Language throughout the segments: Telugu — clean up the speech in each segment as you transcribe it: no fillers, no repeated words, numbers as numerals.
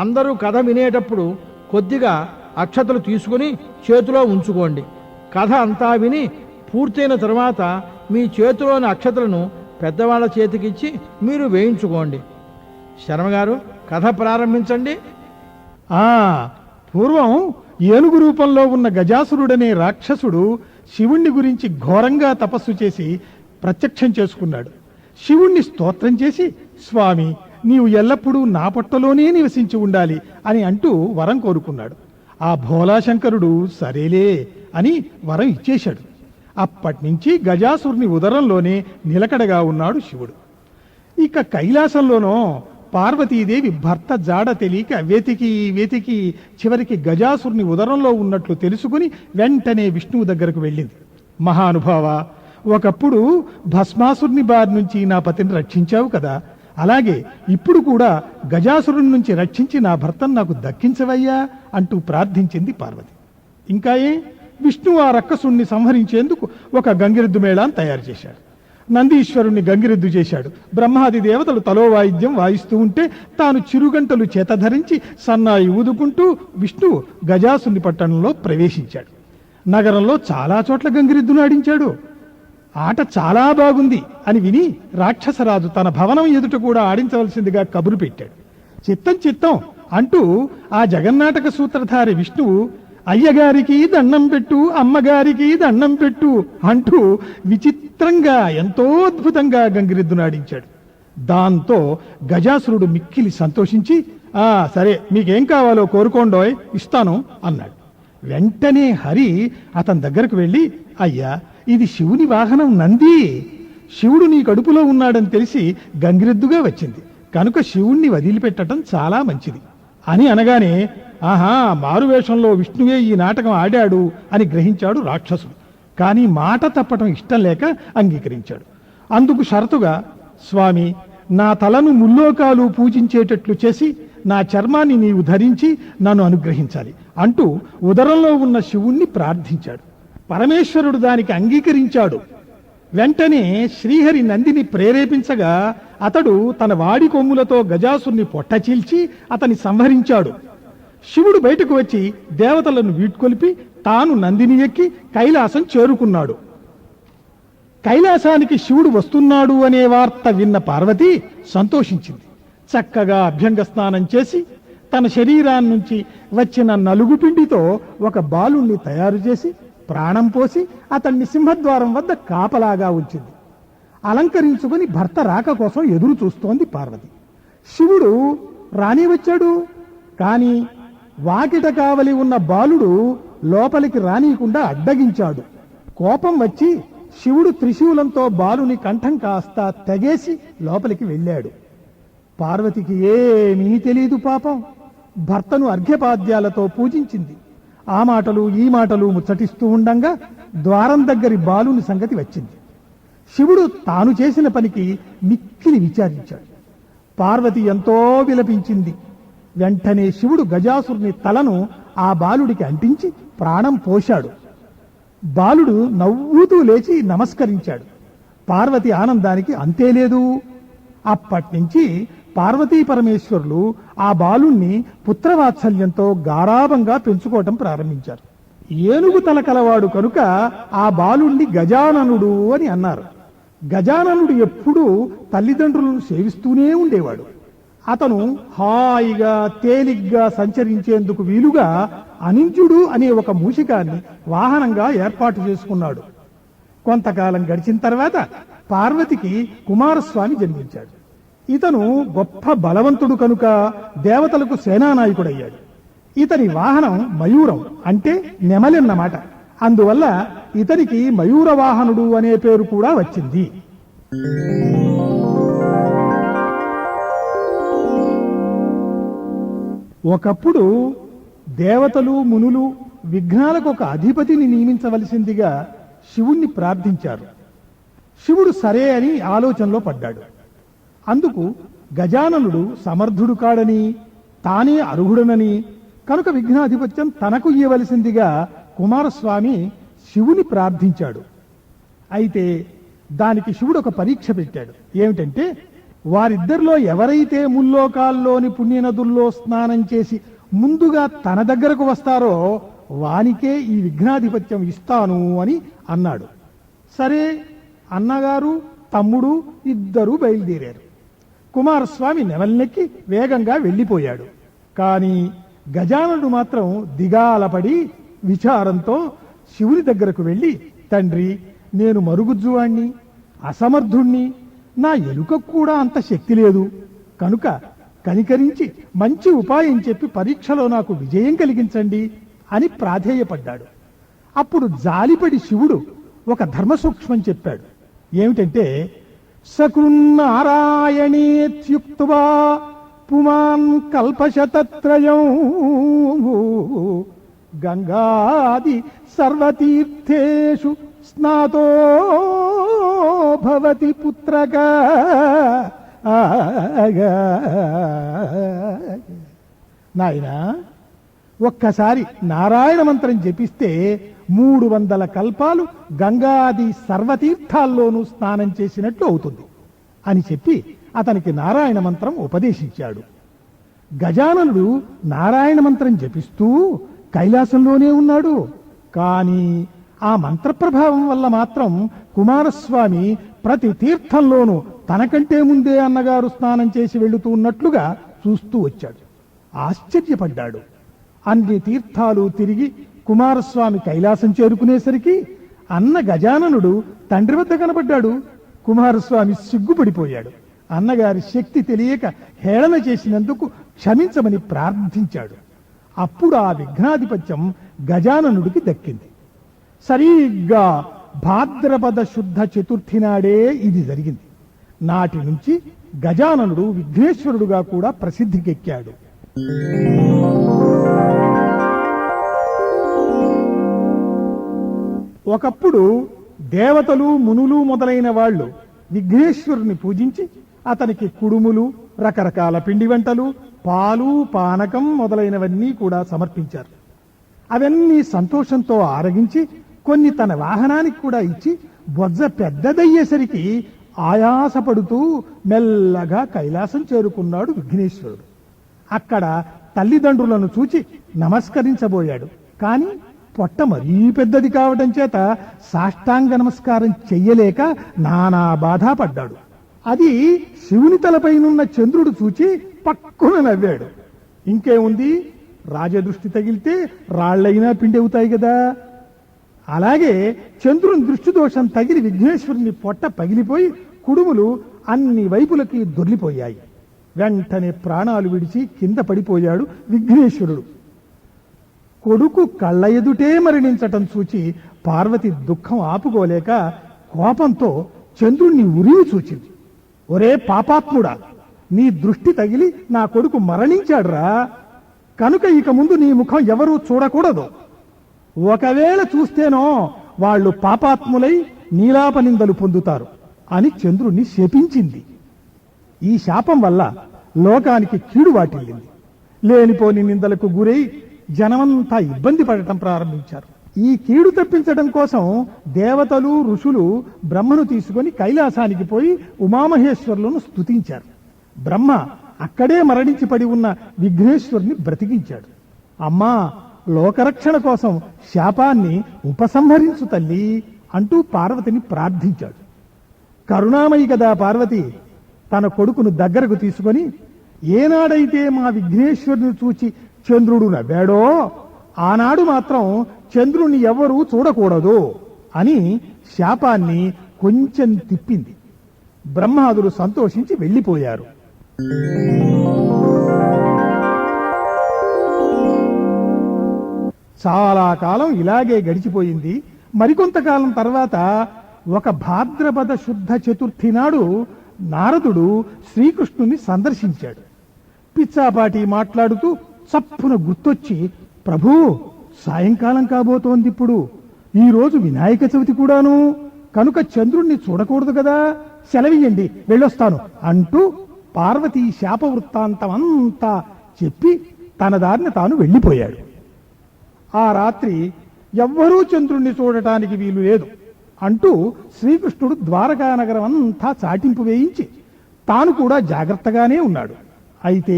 అందరూ కథ వినేటప్పుడు కొద్దిగా అక్షతలు తీసుకుని చేతిలో ఉంచుకోండి. కథ అంతా విని పూర్తయిన తర్వాత మీ చేతిలోని అక్షతలను పెద్దవాళ్ళ చేతికిచ్చి మీరు వేయించుకోండి. శర్మగారు, కథ ప్రారంభించండి. పూర్వం ఏనుగు రూపంలో ఉన్న గజాసురుడనే రాక్షసుడు శివుణ్ణి గురించి ఘోరంగా తపస్సు చేసి ప్రత్యక్షం చేసుకున్నాడు. శివుణ్ణి స్తోత్రం చేసి, స్వామి, నీవు ఎల్లప్పుడూ నా పొట్టలోనే నివసించి ఉండాలి అని అంటూ వరం కోరుకున్నాడు. ఆ భోలాశంకరుడు సరేలే అని వరం ఇచ్చేశాడు. అప్పటినుంచి గజాసురుని ఉదరంలోనే నిలకడగా ఉన్నాడు శివుడు. ఇక కైలాసంలోనో పార్వతీదేవి భర్త జాడ తెలియక వెతికి వెతికి చివరికి గజాసురుని ఉదరంలో ఉన్నట్లు తెలుసుకుని వెంటనే విష్ణువు దగ్గరకు వెళ్ళింది. మహానుభావ, ఒకప్పుడు భస్మాసురుని బారి నుంచి నా పతిని రక్షించావు కదా, అలాగే ఇప్పుడు కూడా గజాసురుని నుంచి రక్షించి నా భర్తను నాకు దక్కించవయ్యా అంటూ ప్రార్థించింది పార్వతి. ఇంకా విష్ణువు ఆ రక్కసుణ్ణి సంహరించేందుకు ఒక గంగిరెద్దు మేళాన్ని తయారు చేశాడు. నందీశ్వరుణ్ణి గంగిరెద్దు చేశాడు. బ్రహ్మాది దేవతలు తలో వాయిద్యం వాయిస్తూ ఉంటే తాను చిరుగంటలు చేత ధరించి సన్నాయి ఊదుకుంటూ విష్ణువు గజాసుని పట్టణంలో ప్రవేశించాడు. నగరంలో చాలా చోట్ల గంగిరెద్దును ఆడించాడు. ఆట చాలా బాగుంది అని విని రాక్షసరాజు తన భవనం ఎదుట కూడా ఆడించవలసిందిగా కబురు పెట్టాడు. చిత్తం చిత్తం అంటూ ఆ జగన్నాటక సూత్రధారి విష్ణువు అయ్యగారికి దండం పెట్టు, అమ్మగారికి దండం పెట్టు అంటూ విచిత్రంగా ఎంతో అద్భుతంగా గంగిరెద్దును ఆడించాడు. దాంతో గజాసురుడు మిక్కిలి సంతోషించి, సరే, మీకేం కావాలో కోరుకోండోయ్, ఇస్తాను అన్నాడు. వెంటనే హరి అతని దగ్గరకు వెళ్ళి, అయ్యా, ఇది శివుని వాహనం నంది. శివుడు నీ కడుపులో ఉన్నాడని తెలిసి గంగిరెద్దుగా వచ్చింది కనుక శివుణ్ణి వదిలిపెట్టడం చాలా మంచిది అని అనగానే, మారువేషంలో విష్ణువే ఈ నాటకం ఆడాడు అని గ్రహించాడు రాక్షసుడు. కానీ మాట తప్పటం ఇష్టం లేక అంగీకరించాడు. అందుకు షరతుగా, స్వామి, నా తలను ముల్లోకాలు పూజించేటట్లు చేసి నా చర్మాన్ని నీవు ధరించి నన్ను అనుగ్రహించాలి అంటూ ఉదరంలో ఉన్న శివుణ్ణి ప్రార్థించాడు. పరమేశ్వరుడు దానికి అంగీకరించాడు. వెంటనే శ్రీహరి నందిని ప్రేరేపించగా అతడు తన వాడి కొమ్ములతో గజాసుని పొట్ట చీల్చి అతని సంహరించాడు. శివుడు బయటకు వచ్చి దేవతలను వీడ్కొలిపి తాను నందిని ఎక్కి కైలాసం చేరుకున్నాడు. కైలాసానికి శివుడు వస్తున్నాడు అనే వార్త విన్న పార్వతి సంతోషించింది. చక్కగా అభ్యంగ స్నానం చేసి తన శరీరాన్నించి వచ్చిన నలుగు పిండితో ఒక బాలుణ్ణి తయారు చేసి ప్రాణం పోసి అతన్ని సింహద్వారం వద్ద కాపలాగా ఉంచింది. అలంకరించుకుని భర్త రాక కోసం ఎదురు చూస్తోంది పార్వతి. శివుడు రాని వచ్చాడు. కానీ వాకిట కావలి ఉన్న బాలుడు లోపలికి రానీయకుండా అడ్డగించాడు. కోపం వచ్చి శివుడు త్రిశూలంతో బాలుని కంఠం కాస్త తెగేసి లోపలికి వెళ్ళాడు. పార్వతికి ఏమీ తెలీదు పాపం. భర్తను అర్ఘ్యపాద్యాలతో పూజించింది. ఆ మాటలు ఈ మాటలు ముచ్చటిస్తూ ఉండంగా ద్వారం దగ్గరి బాలుని సంగతి వచ్చింది. శివుడు తాను చేసిన పనికి మిక్కిలి విచారించాడు. పార్వతి ఎంతో విలపించింది. వెంటనే శివుడు గజాసురుని తలను ఆ బాలుడికి అంటించి ప్రాణం పోశాడు. బాలుడు నవ్వుతూ లేచి నమస్కరించాడు. పార్వతి ఆనందానికి అంతేలేదు. అప్పటినుంచి పార్వతీ పరమేశ్వరులు ఆ బాలుణ్ణి పుత్రవాత్సల్యంతో గారాభంగా పెంచుకోవటం ప్రారంభించారు. ఏనుగు తల కలవాడు కనుక ఆ బాలుణ్ణి గజాననుడు అని అన్నారు. గజాననుడు ఎప్పుడూ తల్లిదండ్రులను సేవిస్తూనే ఉండేవాడు. అతను హాయిగా తేలిగ్గా సంచరించేందుకు వీలుగా అనింజుడు అనే ఒక మూషికాన్ని వాహనంగా ఏర్పాటు చేసుకున్నాడు. కొంతకాలం గడిచిన తర్వాత పార్వతికి కుమారస్వామి జన్మించాడు. ఇతను గొప్ప బలవంతుడు కనుక దేవతలకు సేనానాయకుడయ్యాడు. ఇతని వాహనం మయూరం, అంటే నెమలన్నమాట. అందువల్ల ఇతనికి మయూర వాహనుడు అనే పేరు కూడా వచ్చింది. ఒకప్పుడు దేవతలు మునులు విఘ్నాలకు ఒక అధిపతిని నియమించవలసిందిగా శివుణ్ణి ప్రార్థించారు. శివుడు సరే అని ఆలోచనలో పడ్డాడు. అందుకు గజాననుడు సమర్థుడు కాడని, తానే అర్హుడనని, కనుక విఘ్నాధిపత్యం తనకు ఇవ్వవలసిందిగా కుమారస్వామి శివుని ప్రార్థించాడు. అయితే దానికి శివుడు ఒక పరీక్ష పెట్టాడు. ఏమిటంటే, వారిద్దరిలో ఎవరైతే ముల్లోకాల్లోని పుణ్యనదుల్లో స్నానం చేసి ముందుగా తన దగ్గరకు వస్తారో వానికే ఈ విఘ్నాధిపత్యం ఇస్తాను అని అన్నాడు. సరే, అన్నగారు తమ్ముడు ఇద్దరూ బయలుదేరారు. కుమారస్వామి నెమల్నెక్కి వేగంగా వెళ్ళిపోయాడు. కానీ గజాననుడు మాత్రం దిగాలపడి విచారంతో శివుని దగ్గరకు వెళ్ళి, తండ్రి, నేను మరుగుజ్జువాణ్ణి, అసమర్థుణ్ణి, నా ఎలుకకు కూడా అంత శక్తి లేదు, కనుక కనికరించి మంచి ఉపాయం చెప్పి పరీక్షలో నాకు విజయం కలిగించండి అని ప్రాధేయపడ్డాడు. అప్పుడు జాలిపడి శివుడు ఒక ధర్మ సూక్ష్మం చెప్పాడు. ఏమిటంటే, సకృన్నారాయణేత్యుక్త్వా పుమాన్ కల్పశతత్రయం గంగాది సర్వతీర్థేషు స్నాతో భవతి పుత్రగా. నాయనా, ఒక్కసారి నారాయణ మంత్రం జపిస్తే 300 కల్పాలు గంగాది సర్వతీర్థాల్లోనూ స్నానం చేసినట్లు అవుతుంది అని చెప్పి అతనికి నారాయణ మంత్రం ఉపదేశించాడు. గజాననుడు నారాయణ మంత్రం జపిస్తూ కైలాసంలోనే ఉన్నాడు. కానీ ఆ మంత్ర ప్రభావం వల్ల మాత్రం కుమారస్వామి ప్రతి తీర్థంలోనూ తనకంటే ముందే అన్నగారు స్నానం చేసి వెళుతూ ఉన్నట్లుగా చూస్తూ వచ్చాడు. ఆశ్చర్యపడ్డాడు. అన్ని తీర్థాలు తిరిగి కుమారస్వామి కైలాసం చేరుకునేసరికి అన్న గజాననుడు తండ్రి వద్ద కనబడ్డాడు. కుమారస్వామి సిగ్గుపడిపోయాడు. అన్నగారి శక్తి తెలియక హేళన చేసినందుకు క్షమించమని ప్రార్థించాడు. అప్పుడు ఆ విఘ్నాధిపత్యం గజాననుడికి దక్కింది. సరిగ్గా భాద్రపద శుద్ధ చతుర్థి నాడే ఇది జరిగింది. నాటి నుంచి గజాననుడు విఘ్నేశ్వరుడుగా కూడా ప్రసిద్ధికెక్కాడు. ఒకప్పుడు దేవతలు, మునులు మొదలైన వాళ్ళు విఘ్నేశ్వరుని పూజించి అతనికి కుడుములు, రకరకాల పిండి వంటలు, పాలు, పానకం మొదలైనవన్నీ కూడా సమర్పించారు. అవన్నీ సంతోషంతో ఆరగించి కొన్ని తన వాహనానికి కూడా ఇచ్చి బొజ్జ పెద్దదయ్యేసరికి ఆయాసపడుతూ మెల్లగా కైలాసం చేరుకున్నాడు విఘ్నేశ్వరుడు. అక్కడ తల్లిదండ్రులను చూచి నమస్కరించబోయాడు. కానీ పొట్ట మరీ పెద్దది కావటం చేత సాష్టాంగ నమస్కారం చెయ్యలేక నానా బాధ పడ్డాడు. అది శివుని తలపైనున్న చంద్రుడు చూచి పక్కున నవ్వాడు. ఇంకేముంది, రాజదృష్టి తగిలితే రాళ్లైనా పిండి అవుతాయి కదా. అలాగే చంద్రుని దృష్టి దోషం తగిలి విఘ్నేశ్వరుని పొట్ట పగిలిపోయి కుడుములు అన్ని వైపులకి దొర్లిపోయాయి. వెంటనే ప్రాణాలు విడిచి కింద పడిపోయాడు విఘ్నేశ్వరుడు. కొడుకు కళ్ళ ఎదుటే మరణించటం చూచి పార్వతి దుఃఖం ఆపుకోలేక కోపంతో చంద్రుణ్ణి ఉరివి చూచింది. ఒరే పాపాత్ముడా, నీ దృష్టి తగిలి నా కొడుకు మరణించాడురా, కనుక ఇక ముందు నీ ముఖం ఎవరూ చూడకూడదు. ఒకవేళ చూస్తేనో వాళ్ళు పాపాత్ములై నీలాపనిందలు పొందుతారు అని చంద్రుణ్ణి శపించింది. ఈ శాపం వల్ల లోకానికి కీడు వాటిల్లింది. లేనిపోని నిందలకు గురై జనమంతా ఇబ్బంది పడటం ప్రారంభించారు. ఈ కీడు తప్పించడం కోసం దేవతలు, ఋషులు బ్రహ్మను తీసుకొని కైలాసానికి పోయి ఉమామహేశ్వరులను స్తుతించారు. బ్రహ్మ అక్కడే మరణించి పడి ఉన్న విఘ్నేశ్వరుని బ్రతికించాడు. అమ్మా, లోకరక్షణ కోసం శాపాన్ని ఉపసంహరించు తల్లి అంటూ పార్వతిని ప్రార్థించాడు. కరుణామయి కదా పార్వతి. తన కొడుకును దగ్గరకు తీసుకొని, ఏనాడైతే మా విఘ్నేశ్వరుని చూచి చంద్రుడు నవ్వాడో ఆనాడు మాత్రం చంద్రుణ్ణి ఎవరూ చూడకూడదు అని శాపాన్ని కొంచెం తిప్పింది. బ్రహ్మాదులు సంతోషించి వెళ్ళిపోయారు. చాలా కాలం ఇలాగే గడిచిపోయింది. మరికొంతకాలం తర్వాత ఒక భాద్రపద శుద్ధ చతుర్థి నాడు నారదుడు శ్రీకృష్ణుని సందర్శించాడు. పిచ్చాపాటి మాట్లాడుతూ చప్పున గుర్తొచ్చి, ప్రభూ, సాయంకాలం కాబోతోంది, ఇప్పుడు ఈరోజు వినాయక చవితి కూడాను, కనుక చంద్రుణ్ణి చూడకూడదు కదా, సెలవియ్యండి, వెళ్ళొస్తాను అంటూ పార్వతీ శాప వృత్తాంతమంతా చెప్పి తన దారిని తాను వెళ్ళిపోయాడు. ఆ రాత్రి ఎవ్వరూ చంద్రుణ్ణి చూడటానికి వీలు లేదు అంటూ శ్రీకృష్ణుడు ద్వారకా నగరం అంతా చాటింపు వేయించి తాను కూడా జాగ్రత్తగానే ఉన్నాడు. అయితే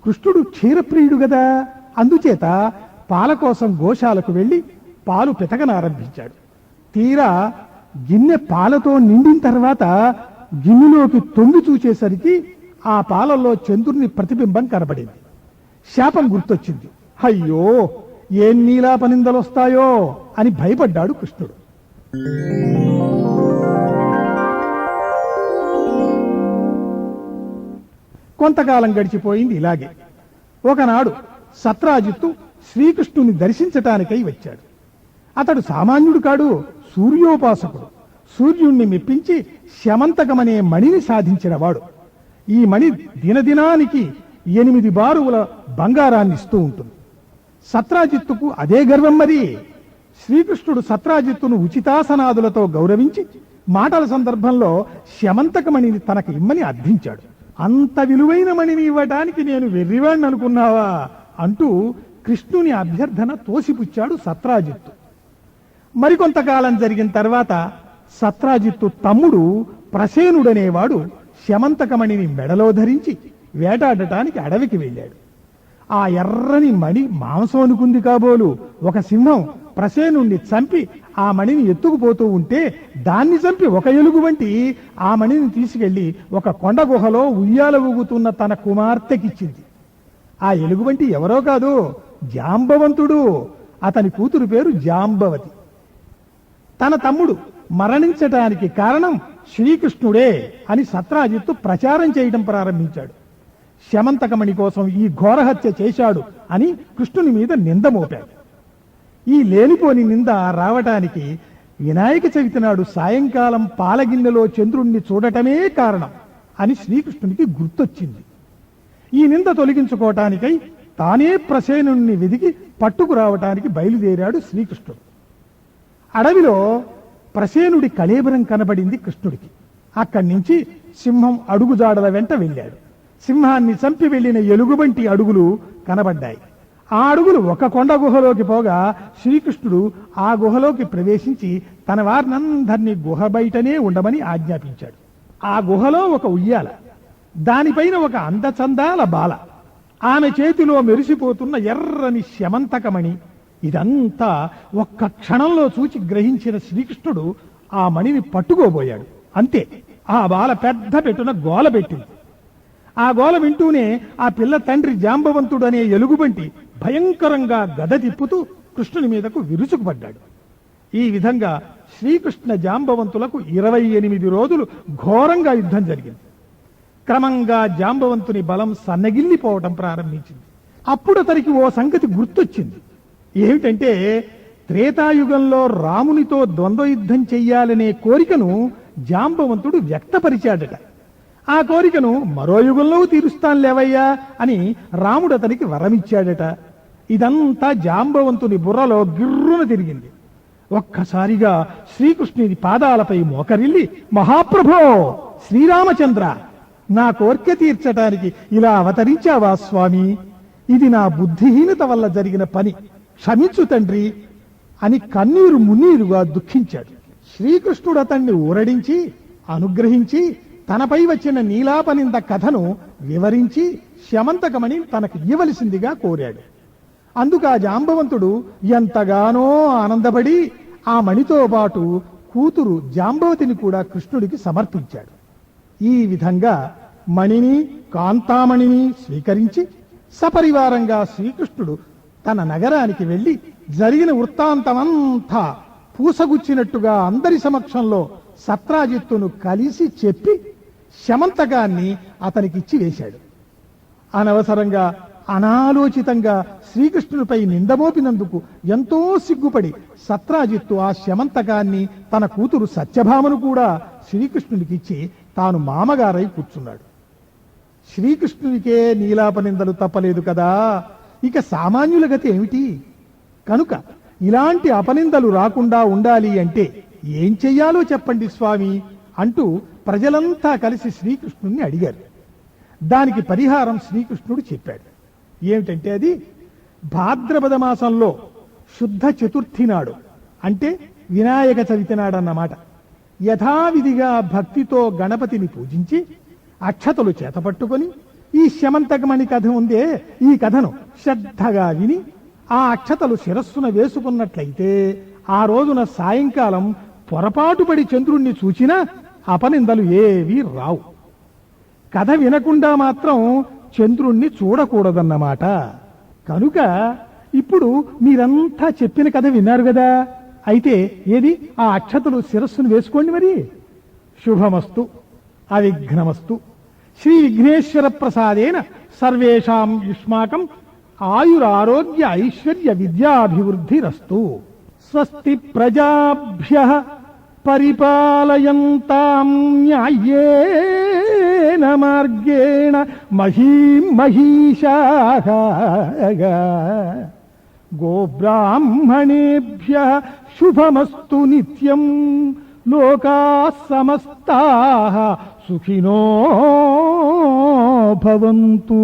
కృష్ణుడు క్షీరప్రియుడు గదా, అందుచేత పాల కోసం గోశాలకు వెళ్లి పాలు పితకనారంభించాడు. తీరా గిన్నె పాలతో నిండిన తర్వాత గిన్నెలోకి తొంగి చూచేసరికి ఆ పాలల్లో చంద్రుని ప్రతిబింబం కనబడింది. శాపం గుర్తొచ్చింది. అయ్యో, ఏం నీలాపనిందలొస్తాయో అని భయపడ్డాడు కృష్ణుడు. కొంతకాలం గడిచిపోయింది ఇలాగే. ఒకనాడు సత్రాజిత్తు శ్రీకృష్ణుని దర్శించటానికై వచ్చాడు. అతడు సామాన్యుడు కాడు, సూర్యోపాసకుడు. సూర్యుణ్ణి మెప్పించి శమంతకమనే మణిని సాధించినవాడు. ఈ మణి దినదినానికి 8 బారువుల బంగారాన్ని ఇస్తూ ఉంటుంది. సత్రాజిత్తుకు అదే గర్వం మరి. శ్రీకృష్ణుడు సత్రాజిత్తును ఉచితాసనాదులతో గౌరవించి మాటల సందర్భంలో శమంతకమణిని తనకు ఇమ్మని అర్థించాడు. అంత విలువైన మణిని ఇవ్వటానికి నేను వెర్రివాణ్ణి అనుకున్నావా అంటూ కృష్ణుని అభ్యర్థన తోసిపుచ్చాడు సత్రాజిత్తు. మరికొంతకాలం జరిగిన తర్వాత సత్రాజిత్తు తమ్ముడు ప్రసేనుడనేవాడు శమంతకమణిని మెడలో ధరించి వేటాడటానికి అడవికి వెళ్ళాడు. ఆ ఎర్రని మణి మాంసం అనుకుంది కాబోలు ఒక సింహం ప్రసేనుణ్ణి చంపి ఆ మణిని ఎత్తుకుపోతూ ఉంటే దాన్ని చంపి ఒక ఎలుగు వంటి ఆ మణిని తీసుకెళ్లి ఒక కొండ గుహలో ఉయ్యాల ఊగుతున్న తన కుమార్తెకిచ్చింది. ఆ ఎలుగుబంటి ఎవరో కాదు, జాంబవంతుడు. అతని కూతురు పేరు జాంబవతి. తన తమ్ముడు మరణించటానికి కారణం శ్రీకృష్ణుడే అని సత్రాజిత్తు ప్రచారం చేయడం ప్రారంభించాడు. శమంతకమణి కోసం ఈ ఘోరహత్య చేశాడు అని కృష్ణుని మీద నింద మోపాడు. ఈ లేనిపోని నింద రావటానికి వినాయక చవితి నాడు సాయంకాలం పాలగిన్నెలో చంద్రుణ్ణి చూడటమే కారణం అని శ్రీకృష్ణునికి గుర్తొచ్చింది. ఈ నింద తొలగించుకోవటానికై తానే ప్రసేనుణ్ణి వెదికి పట్టుకురావటానికి బయలుదేరాడు శ్రీకృష్ణుడు. అడవిలో ప్రసేనుడి కళేబరం కనబడింది కృష్ణుడికి. అక్కడి నుంచి సింహం అడుగుజాడల వెంట వెళ్ళాడు. సింహాన్ని చంపి వెళ్లిన ఎలుగుబంటి అడుగులు కనబడ్డాయి. ఆ అడుగులు ఒక కొండ గుహలోకి పోగా శ్రీకృష్ణుడు ఆ గుహలోకి ప్రవేశించి తన వారినందరినీ గుహ బయటనే ఉండమని ఆజ్ఞాపించాడు. ఆ గుహలో ఒక ఉయ్యాల, దానిపైన ఒక అందచందాల బాల, ఆమె చేతిలో మెరిసిపోతున్న ఎర్రని శమంతకమణి. ఇదంతా ఒక్క క్షణంలో చూచి గ్రహించిన శ్రీకృష్ణుడు ఆ మణిని పట్టుకోబోయాడు. అంతే, ఆ బాల పెద్ద పెట్టున గోల పెట్టింది. ఆ గోల వింటూనే ఆ పిల్ల తండ్రి జాంబవంతుడు అనే ఎలుగుబంటి భయంకరంగా గద తిప్పుతూ కృష్ణుని మీదకు విరుచుకుపడ్డాడు. ఈ విధంగా శ్రీకృష్ణ జాంబవంతులకు 28 రోజులు ఘోరంగా యుద్ధం జరిగింది. క్రమంగా జాంబవంతుని బలం సన్నగిల్లిపోవటం ప్రారంభించింది. అప్పుడు అతనికి ఓ సంగతి గుర్తొచ్చింది. ఏమిటంటే, త్రేతాయుగంలో రామునితో ద్వంద్వ యుద్ధం చెయ్యాలనే కోరికను జాంబవంతుడు వ్యక్తపరిచాడట. ఆ కోరికను మరో యుగంలో తీరుస్తానులేవయ్యా అని రాముడు అతనికి వరమిచ్చాడట. ఇదంతా జాంబవంతుని బుర్రలో గిర్రున తిరిగింది. ఒక్కసారిగా శ్రీకృష్ణుని పాదాలపై మోకరిల్లి, మహాప్రభో శ్రీరామచంద్ర, నా కోరిక తీర్చటానికి ఇలా అవతరించావా స్వామి? ఇది నా బుద్ధిహీనత వల్ల జరిగిన పని, క్షమించు తండ్రి అని కన్నీరు మున్నీరుగా దుఃఖించాడు. శ్రీకృష్ణుడు అతన్ని ఊరడించి అనుగ్రహించి తనపై వచ్చిన నీలాపనింద కథను వివరించి శమంతకమణి తనకు ఇవ్వవలసిందిగా కోరాడు. అందుకు ఆ జాంబవంతుడు ఎంతగానో ఆనందపడి ఆ మణితో పాటు కూతురు జాంబవతిని కూడా కృష్ణుడికి సమర్పించాడు. ఈ విధంగా మణిని కాంతామణిని స్వీకరించి సపరివారంగా శ్రీకృష్ణుడు తన నగరానికి వెళ్లి జరిగిన వృత్తాంతమంతా పూసగుచ్చినట్టుగా అందరి సమక్షంలో సత్రాజిత్తును కలిసి చెప్పి శమంతకాన్ని అతనికిచ్చి వేశాడు. అనవసరంగా అనాలోచితంగా శ్రీకృష్ణునిపై నిందమోపినందుకు ఎంతో సిగ్గుపడి సత్రాజిత్తు ఆ శమంతకాన్ని తన కూతురు సత్యభామను కూడా శ్రీకృష్ణునికిచ్చి తాను మామగారై కూర్చున్నాడు. శ్రీకృష్ణునికే నీలాపనిందలు తప్పలేదు కదా, ఇక సామాన్యుల గతి ఏమిటి? కనుక ఇలాంటి అపనిందలు రాకుండా ఉండాలి అంటే ఏం చెయ్యాలో చెప్పండి స్వామి అంటూ ప్రజలంతా కలిసి శ్రీకృష్ణుణ్ణి అడిగారు. దానికి పరిహారం శ్రీకృష్ణుడు చెప్పాడు. ఏమిటంటే, అది భాద్రపద మాసంలో శుద్ధ చతుర్థి నాడు, అంటే వినాయక చవితి నాడన్నమాట, యథావిధిగా భక్తితో గణపతిని పూజించి అక్షతలు చేతపట్టుకొని ఈ శమంతకమణి కథ ఉందే ఈ కథను శ్రద్ధగా విని ఆ అక్షతలు శిరస్సున వేసుకున్నట్లయితే ఆ రోజున సాయంకాలం పొరపాటుపడి చంద్రుణ్ణి చూచినా అపనిందలు ఏవీ రావు. కథ వినకుండా మాత్రం చంద్రుణ్ణి చూడకూడదన్నమాట. కనుక ఇప్పుడు మీరంతా చెప్పిన కథ విన్నారు కదా, అయితే ఏది ఆ అక్షతలు శిరస్సును వేసుకోండి మరి. శుభమస్తు, అవిఘ్నమస్తు. శ్రీ విఘ్నేశ్వర ప్రసాదేన సర్వేషాం యుష్మాకం ఆయురారోగ్య ఐశ్వర్య విద్యాభివృద్ధిరస్తు. స్వస్తి ప్రజాభ్యః పరిపాలయంతాం న్యాయేన మార్గేణ మహీం మహీషాః గోబ్రాహ్మణేభ్యః శుభమస్తు నిత్యం. లోకాః సమస్తాః సుఖినో భవంతు.